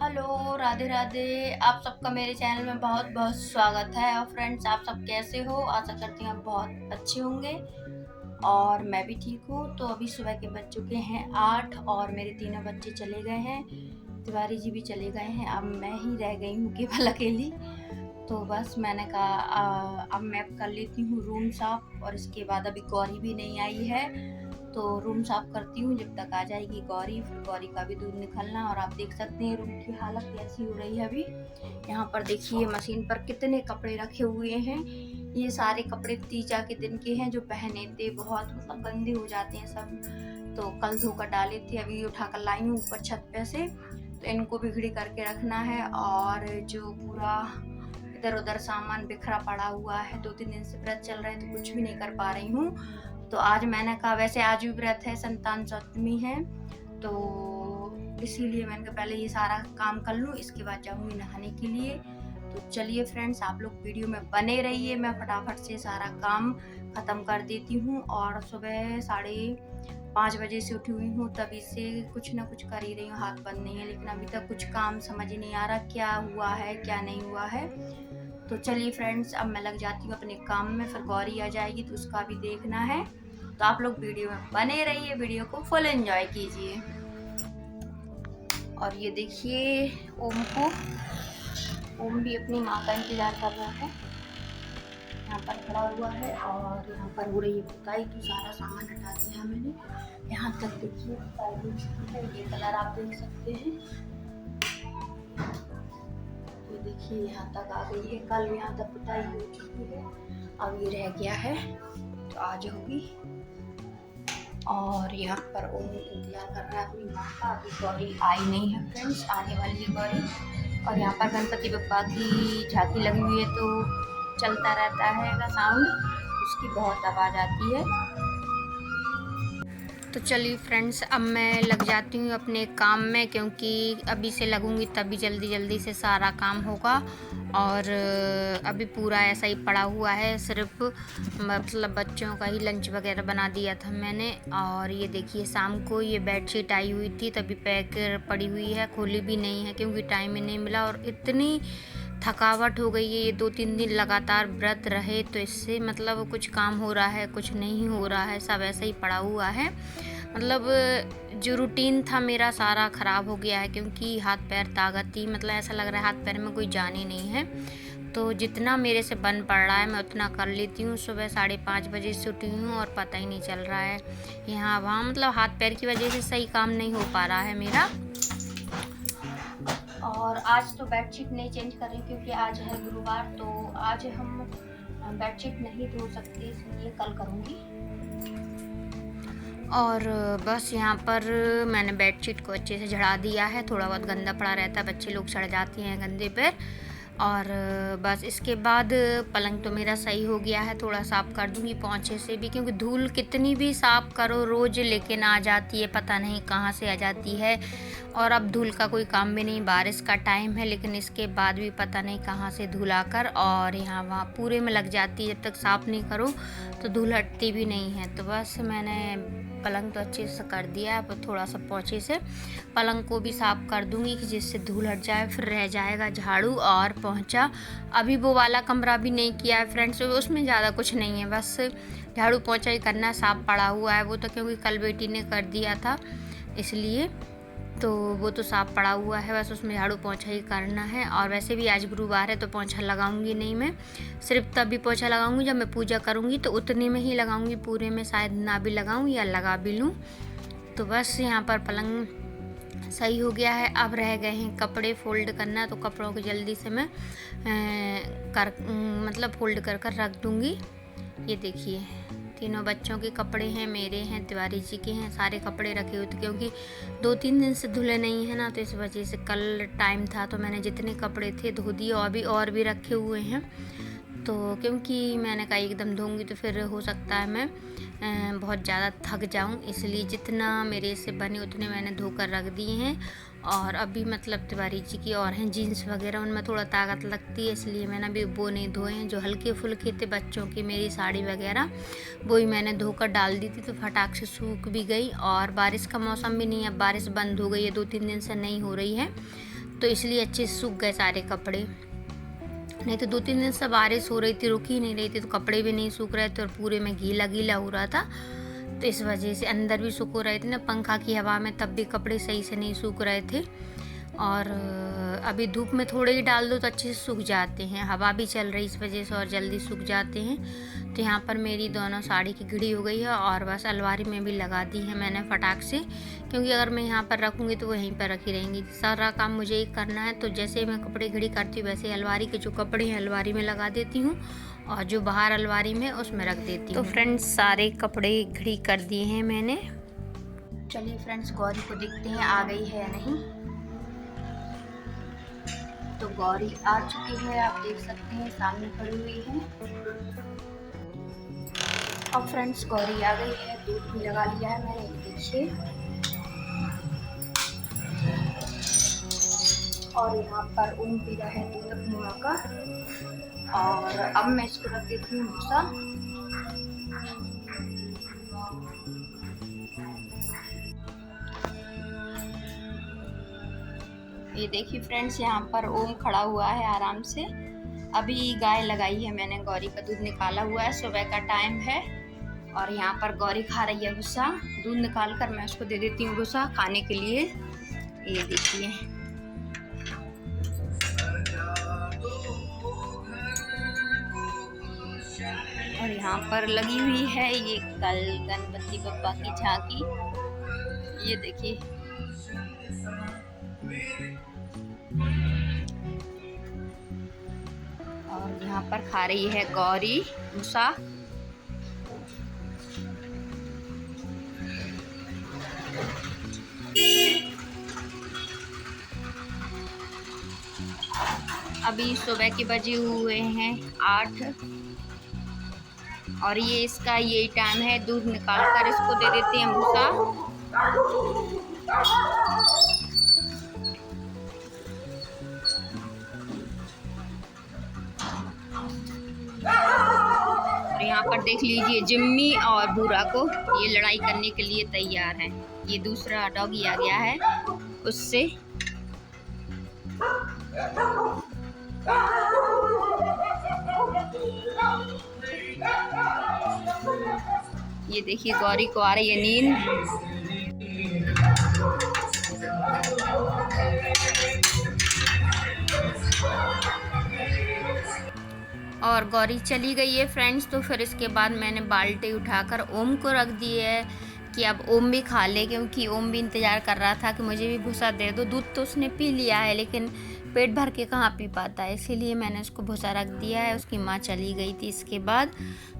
Hello, Radhe Radhe. आप सबका मेरे चैनल में बहुत बहुत स्वागत है। और फ्रेंड्स, आप सब कैसे हो? आशा करती हूँ आप बहुत अच्छे होंगे और मैं भी ठीक हूँ। तो अभी सुबह के बज चुके हैं 8 और मेरे तीनों बच्चे चले गए हैं। तिवारी जी भी चले गए हैं। अब मैं ही रह गई हूँ केवल अकेली। तो बस मैंने कहा अब मैं कर लेती हूँ रूम साफ, और इसके बाद अभी गौरी भी नहीं आई है तो रूम साफ करती हूँ। जब तक आ जाएगी गौरी, फिर गौरी का भी दूध निकलना। और आप देख सकते हैं रूम की हालत कैसी हो रही है अभी। यहाँ पर देखिए मशीन पर कितने कपड़े रखे हुए हैं। ये सारे कपड़े तीजा के दिन के हैं जो पहने थे, बहुत मतलब गंदे हो जाते हैं सब। तो कल धोकर डाले थे, अभी उठाकर लाई हूँ ऊपर छत पे से। तो इनको बिगड़ी करके रखना है। और जो पूरा इधर उधर सामान बिखरा पड़ा हुआ है, 2-3 दिन से व्रत चल रहे हैं तो कुछ भी नहीं कर पा रही हूँ। तो आज मैंने कहा, वैसे आज भी व्रत है, संतान सप्तमी है, तो इसीलिए मैंने कहा पहले ये सारा काम कर लूँ, इसके बाद जाऊंगी नहाने के लिए। तो चलिए फ्रेंड्स, आप लोग वीडियो में बने रहिए। मैं फटाफट से सारा काम खत्म कर देती हूँ। और सुबह 5:30 बजे से उठी हुई हूँ, तभी से कुछ ना कुछ कर ही रही हूँ, हाथ बंद नहीं है। लेकिन अभी तक कुछ काम समझ नहीं आ रहा क्या हुआ है क्या नहीं हुआ है। तो चलिए फ्रेंड्स, अब मैं लग जाती हूँ अपने काम में। फिर गौरी आ जाएगी तो उसका भी देखना है। तो आप लोग वीडियो में बने रहिए, वीडियो को फुल एंजॉय कीजिए। और ये देखिए ओम भी अपनी माँ का इंतजार कर रहा है, यहाँ पर खड़ा हुआ है। और यहाँ पर हो रही है पुताई, तो सारा सामान हटा दिया मैंने। यहाँ तक देखिए पुताई, ये कलर आप देख सकते हैं। ये देखिए यहाँ तक आ गई है। कल यहाँ तक पुताई हो चुकी है, अब ये रह गया है तो आज होगी। और यहाँ पर ओम इंतजार कर रहा है अपनी माँ का। अभी गौरी आई नहीं है फ्रेंड्स, आने वाली है गौरी। और यहाँ पर गणपति बप्पा की झांकी लगी हुई है, तो चलता रहता है का साउंड, उसकी बहुत आवाज़ आती है। तो चलिए फ्रेंड्स, अब मैं लग जाती हूँ अपने काम में, क्योंकि अभी से लगूंगी तभी जल्दी जल्दी से सारा काम होगा। और अभी पूरा ऐसा ही पड़ा हुआ है, सिर्फ मतलब बच्चों का ही लंच वगैरह बना दिया था मैंने। और ये देखिए शाम को ये बेडशीट आई हुई थी, तभी पैक पड़ी हुई है, खोली भी नहीं है क्योंकि टाइम ही नहीं मिला। और इतनी थकावट हो गई है, ये 2-3 दिन लगातार व्रत रहे, तो इससे मतलब कुछ काम हो रहा है कुछ नहीं हो रहा है, सब ऐसा ही पड़ा हुआ है। मतलब जो रूटीन था मेरा सारा ख़राब हो गया है, क्योंकि हाथ पैर ताकत ही मतलब ऐसा लग रहा है हाथ पैर में कोई जान ही नहीं है। तो जितना मेरे से बन पड़ रहा है मैं उतना कर लेती हूँ। सुबह 5:30 बजे से उठी हूँ और पता ही नहीं चल रहा है यहाँ वहाँ, मतलब हाथ पैर की वजह से सही काम नहीं हो पा रहा है मेरा। और आज तो बेडशीट नहीं चेंज कर रही क्योंकि आज है गुरुवार, तो आज हम बेडशीट नहीं धो सकते, इसलिए कल करूँगी। और बस यहाँ पर मैंने बेडशीट को अच्छे से झड़ा दिया है, थोड़ा बहुत गंदा पड़ा रहता है, बच्चे लोग सड़ जाते हैं गंदे पैर। और बस इसके बाद पलंग तो मेरा सही हो गया है, थोड़ा साफ़ कर दूँगी पोंछे से भी, क्योंकि धूल कितनी भी साफ़ करो रोज़ लेकिन आ जाती है, पता नहीं कहाँ से आ जाती है। और अब धूल का कोई काम भी नहीं, बारिश का टाइम है, लेकिन इसके बाद भी पता नहीं कहाँ से धूल आकर और यहाँ वहाँ पूरे में लग जाती है। जब तक साफ़ नहीं करो तो धूल हटती भी नहीं है। तो बस मैंने पलंग तो अच्छे से कर दिया है, अब थोड़ा सा पोंछे से पलंग को भी साफ़ कर दूंगी कि जिससे धूल हट जाए, फिर रह जाएगा झाड़ू और पोंछा। अभी वो वाला कमरा भी नहीं किया है फ्रेंड्स, उसमें ज़्यादा कुछ नहीं है, बस झाड़ू पोंछा ही करना, साफ़ पड़ा हुआ है वो तो, क्योंकि कल बेटी ने कर दिया था इसलिए, तो वो तो साफ़ पड़ा हुआ है, बस उसमें झाड़ू पोंछा ही करना है। और वैसे भी आज गुरुवार है तो पोंछा लगाऊंगी नहीं मैं, सिर्फ तभी पोंछा लगाऊंगी जब मैं पूजा करूंगी, तो उतने में ही लगाऊंगी, पूरे में शायद ना भी लगाऊं या लगा भी लूँ। तो बस यहाँ पर पलंग सही हो गया है। अब रह गए हैं कपड़े फोल्ड करना, तो कपड़ों को जल्दी से मैं मतलब फोल्ड कर कर रख दूँगी। ये देखिए तीनों बच्चों के कपड़े हैं, मेरे हैं, तिवारी जी के हैं, सारे कपड़े रखे हुए थे, क्योंकि 2-3 दिन से धुले नहीं है ना, तो इस वजह से कल टाइम था तो मैंने जितने कपड़े थे धो दिए, और भी रखे हुए हैं। तो क्योंकि मैंने कहा एकदम धोऊंगी तो फिर हो सकता है मैं बहुत ज़्यादा थक जाऊं, इसलिए जितना मेरे से बने उतने मैंने धोकर रख दिए हैं। और अभी मतलब तिवारी जी की और हैं जीन्स वगैरह, उनमें थोड़ा ताकत लगती है, इसलिए मैंने अभी वो नहीं धोए हैं। जो हल्के फुल्के थे बच्चों की मेरी साड़ी वगैरह, वही मैंने धोकर डाल दी थी, तो फटाक से सूख भी गई। और बारिश का मौसम भी नहीं है, अब बारिश बंद हो गई है, 2-3 दिन से नहीं हो रही है, तो इसलिए अच्छे से सूख गए सारे कपड़े। नहीं तो 2-3 दिन से बारिश हो रही थी, रुक ही नहीं रही थी, तो कपड़े भी नहीं सूख रहे थे और पूरे में गीला गीला हो रहा था। तो इस वजह से अंदर भी सूख रहे थे ना पंखा की हवा में, तब भी कपड़े सही से नहीं सूख रहे थे। और अभी धूप में थोड़े ही डाल दो तो अच्छे से सूख जाते हैं, हवा भी चल रही इस वजह से और जल्दी सूख जाते हैं। तो यहाँ पर मेरी दोनों साड़ी की घड़ी हो गई है और बस अलमारी में भी लगा दी है मैंने फटाक से, क्योंकि अगर मैं यहाँ पर रखूँगी तो वहीं पर रखी रहेंगी। सारा काम मुझे ही करना है, तो जैसे मैं कपड़े घड़ी करती हूँ वैसे अलमारी के जो कपड़े हैं अलमारी में लगा देती हूँ और जो बाहर अलमारी में उसमें रख देती हूँ। तो फ्रेंड्स सारे कपड़े घड़ी कर दिए हैं मैंने। चलिए फ्रेंड्स गौरी को देखते हैं आ गई है या नहीं। तो गौरी आ चुकी है, आप देख सकते हैं सामने खड़ी हुई है। अब फ्रेंड्स गौरी आ गई है, दूध भी लगा लिया है मैंने, देखिए। और यहाँ पर ओम पी रहा है दूध अपनी माँ का। और अब मैं इसको रख देती हूँ भूसा। ये देखिए फ्रेंड्स यहाँ पर ओम खड़ा हुआ है आराम से। अभी गाय लगाई है मैंने, गौरी का दूध निकाला हुआ है, सुबह का टाइम है। और यहाँ पर गौरी खा रही है भूसा। दूध निकाल कर मैं उसको दे देती हूँ भूसा खाने के लिए। ये देखिए और यहाँ पर लगी हुई है ये कल गणपति बप्पा की झांकी। ये देखिए और यहाँ पर खा रही है गौरी भूसा। अभी सुबह के बजे हुए हैं 8 और ये इसका यही टाइम है, दूध निकाल कर इसको दे देते हैं भूसा। और यहाँ पर देख लीजिए जिम्मी और बूरा को, ये लड़ाई करने के लिए तैयार है। ये दूसरा डॉगी आ गया है उससे। ये देखिए गौरी को आ रही है नींद। और गौरी चली गई है फ्रेंड्स। तो फिर इसके बाद मैंने बाल्टी उठाकर ओम को रख दी है कि अब ओम भी खा ले, क्योंकि ओम भी इंतज़ार कर रहा था कि मुझे भी भूसा दे दो। दूध तो उसने पी लिया है लेकिन पेट भर के कहाँ पी पाता है, इसीलिए मैंने उसको भूसा रख दिया है। उसकी माँ चली गई थी इसके बाद,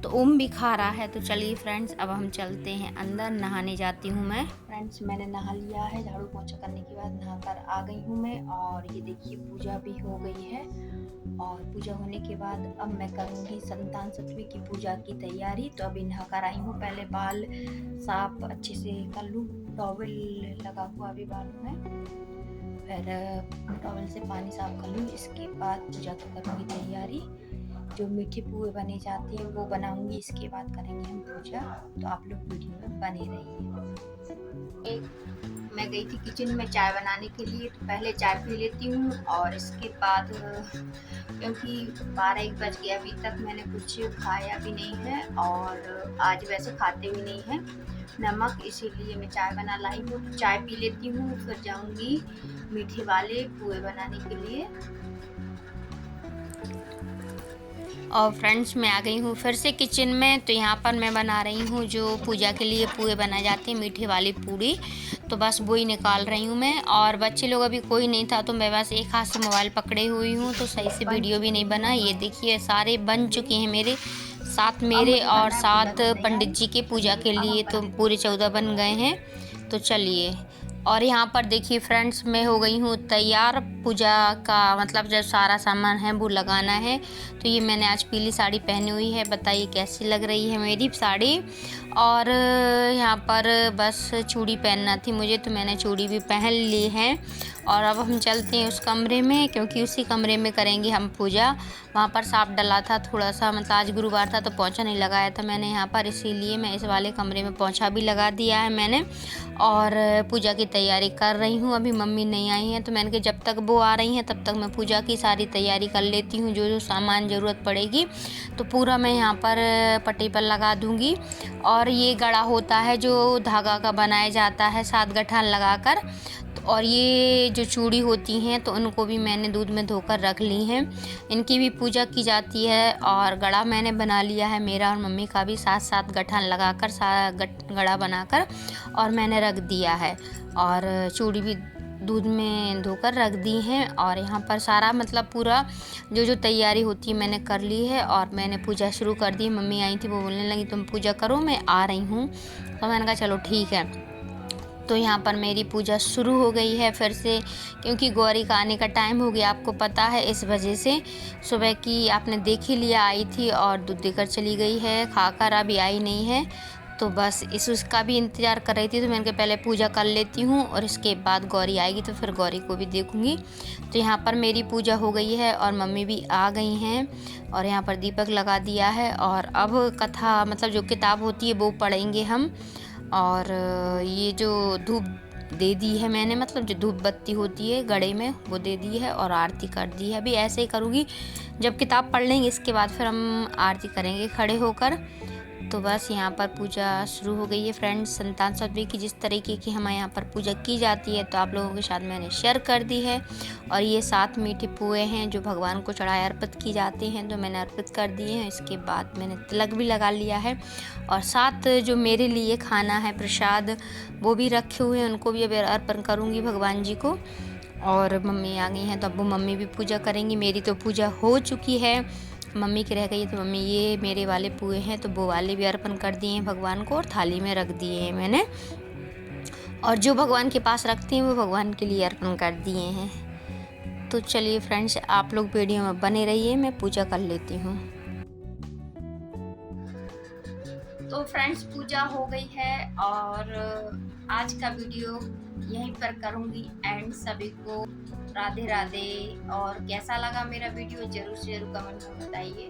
तो ओम भी खा रहा है। तो चलिए फ्रेंड्स अब हम चलते हैं अंदर, नहाने जाती हूँ मैं। फ्रेंड्स मैंने नहा लिया है, झाड़ू पोछा करने के बाद नहाकर आ गई हूँ मैं। और ये देखिए पूजा भी हो गई है। और पूजा होने के बाद अब मैं करूँगी संतान सतवी की पूजा की तैयारी। तो अभी नहाकर आई हूँ, पहले बाल साफ अच्छे से कर लूँ, टॉवल लगा हुआ अभी बालों में, फिर टॉवल से पानी साफ कर लूँ। इसके बाद पूजा की करूँगी तैयारी। जो मीठे पुए बने जाते हैं वो बनाऊँगी, इसके बाद करेंगे हम पूजा। तो आप लोग वीडियो में बने रहिए। मैं गई थी किचन में चाय बनाने के लिए, तो पहले चाय पी लेती हूँ और इसके बाद, क्योंकि 12-1 बज गया, अभी तक मैंने कुछ खाया भी नहीं है और आज वैसे खाते भी नहीं हैं नमक, इसीलिए मैं चाय बना लाई हूँ। चाय पी लेती हूँ, फिर जाऊँगी मीठे वाले पुए बनाने के लिए। और फ्रेंड्स मैं आ गई हूँ फिर से किचन में। तो यहाँ पर मैं बना रही हूँ जो पूजा के लिए पुए बनाए जाते हैं, मीठे वाली पूड़ी। तो बस वही निकाल रही हूँ मैं। और बच्चे लोग अभी कोई नहीं था, तो मैं बस एक हाथ से मोबाइल पकड़े हुई हूँ, तो सही से वीडियो भी नहीं बना। ये देखिए सारे बन चुके हैं मेरे, 7 मेरे और 7 पंडित जी के पूजा के लिए, तो पूरे 14 बन गए हैं। तो चलिए, और यहाँ पर देखिए फ्रेंड्स मैं हो गई हूँ तैयार। पूजा का मतलब जब सारा सामान है वो लगाना है। तो ये मैंने आज पीली साड़ी पहनी हुई है, बताइए कैसी लग रही है मेरी साड़ी। और यहाँ पर बस चूड़ी पहनना थी मुझे, तो मैंने चूड़ी भी पहन ली है। और अब हम चलते हैं उस कमरे में, क्योंकि उसी कमरे में करेंगे हम पूजा। वहाँ पर सांप डला था थोड़ा सा, मतलब आज गुरुवार था तो पोंछा नहीं लगाया था मैंने यहाँ पर, इसीलिए मैं इस वाले कमरे में पोंछा भी लगा दिया है मैंने। और पूजा की तैयारी कर रही हूँ। अभी मम्मी नहीं आई हैं तो मैंने कहा जब तक वो आ रही हैं तब तक मैं पूजा की सारी तैयारी कर लेती हूँ। जो जो सामान ज़रूरत पड़ेगी तो पूरा मैं यहाँ पर पट्टी पर लगा दूँगी। और ये गड़ा होता है जो धागा का बनाया जाता है 7 गठान लगाकर। और ये जो चूड़ी होती हैं तो उनको भी मैंने दूध में धोकर रख ली हैं, इनकी भी पूजा की जाती है। और गड़ा मैंने बना लिया है मेरा और मम्मी का भी 7-7 गठान लगाकर गड़ा बनाकर और मैंने रख दिया है। और चूड़ी भी दूध में धोकर रख दी हैं। और यहाँ पर सारा मतलब पूरा जो जो तैयारी होती है मैंने कर ली है और मैंने पूजा शुरू कर दी। मम्मी आई थी, वो बोलने लगी तुम पूजा करो मैं आ रही हूँ, तो मैंने कहा चलो ठीक है। तो यहाँ पर मेरी पूजा शुरू हो गई है फिर से, क्योंकि गौरी का आने का टाइम हो गया आपको पता है, इस वजह से। सुबह की आपने देख ही लिया, आई थी और दूध देकर चली गई है, खाकर अभी आई नहीं है। तो बस उसका भी इंतज़ार कर रही थी, तो मैंने कहा पहले पूजा कर लेती हूँ और इसके बाद गौरी आएगी तो फिर गौरी को भी देखूँगी। तो यहाँ पर मेरी पूजा हो गई है और मम्मी भी आ गई हैं और यहाँ पर दीपक लगा दिया है। और अब कथा मतलब जो किताब होती है वो पढ़ेंगे हम। और ये जो धूप दे दी है मैंने, मतलब जो धूप बत्ती होती है गड़े में वो दे दी है और आरती कर दी है। अभी ऐसे ही करूँगी, जब किताब पढ़ लेंगे इसके बाद फिर हम आरती करेंगे खड़े होकर। तो बस यहाँ पर पूजा शुरू हो गई है फ्रेंड्स। संतान सतवी की जिस तरीके की हमारे यहाँ पर पूजा की जाती है तो आप लोगों के साथ मैंने शेयर कर दी है। और ये 7 मीठे पुए हैं जो भगवान को चढ़ाए अर्पित की जाते हैं, तो मैंने अर्पित कर दिए हैं। इसके बाद मैंने तिलक भी लगा लिया है और 7 जो मेरे लिए खाना है प्रसाद वो भी रखे हुए हैं, उनको भी अभी अर्पण करूँगी भगवान जी को। और मम्मी आ गई हैं तो अब वो मम्मी भी पूजा करेंगी। मेरी तो पूजा हो चुकी है, मम्मी की रह गई है। तो मम्मी ये मेरे वाले पुए हैं तो वो वाले भी अर्पण कर दिए हैं भगवान को और थाली में रख दिए हैं मैंने। और जो भगवान के पास रखती हैं वो भगवान के लिए अर्पण कर दिए हैं। तो चलिए फ्रेंड्स, आप लोग वीडियो में बने रहिए, मैं पूजा कर लेती हूँ। तो फ्रेंड्स पूजा हो गई है और आज का वीडियो यहीं पर करूँगी एंड। सभी को राधे राधे। और कैसा लगा मेरा वीडियो ज़रूर से ज़रूर कमेंट में बताइए।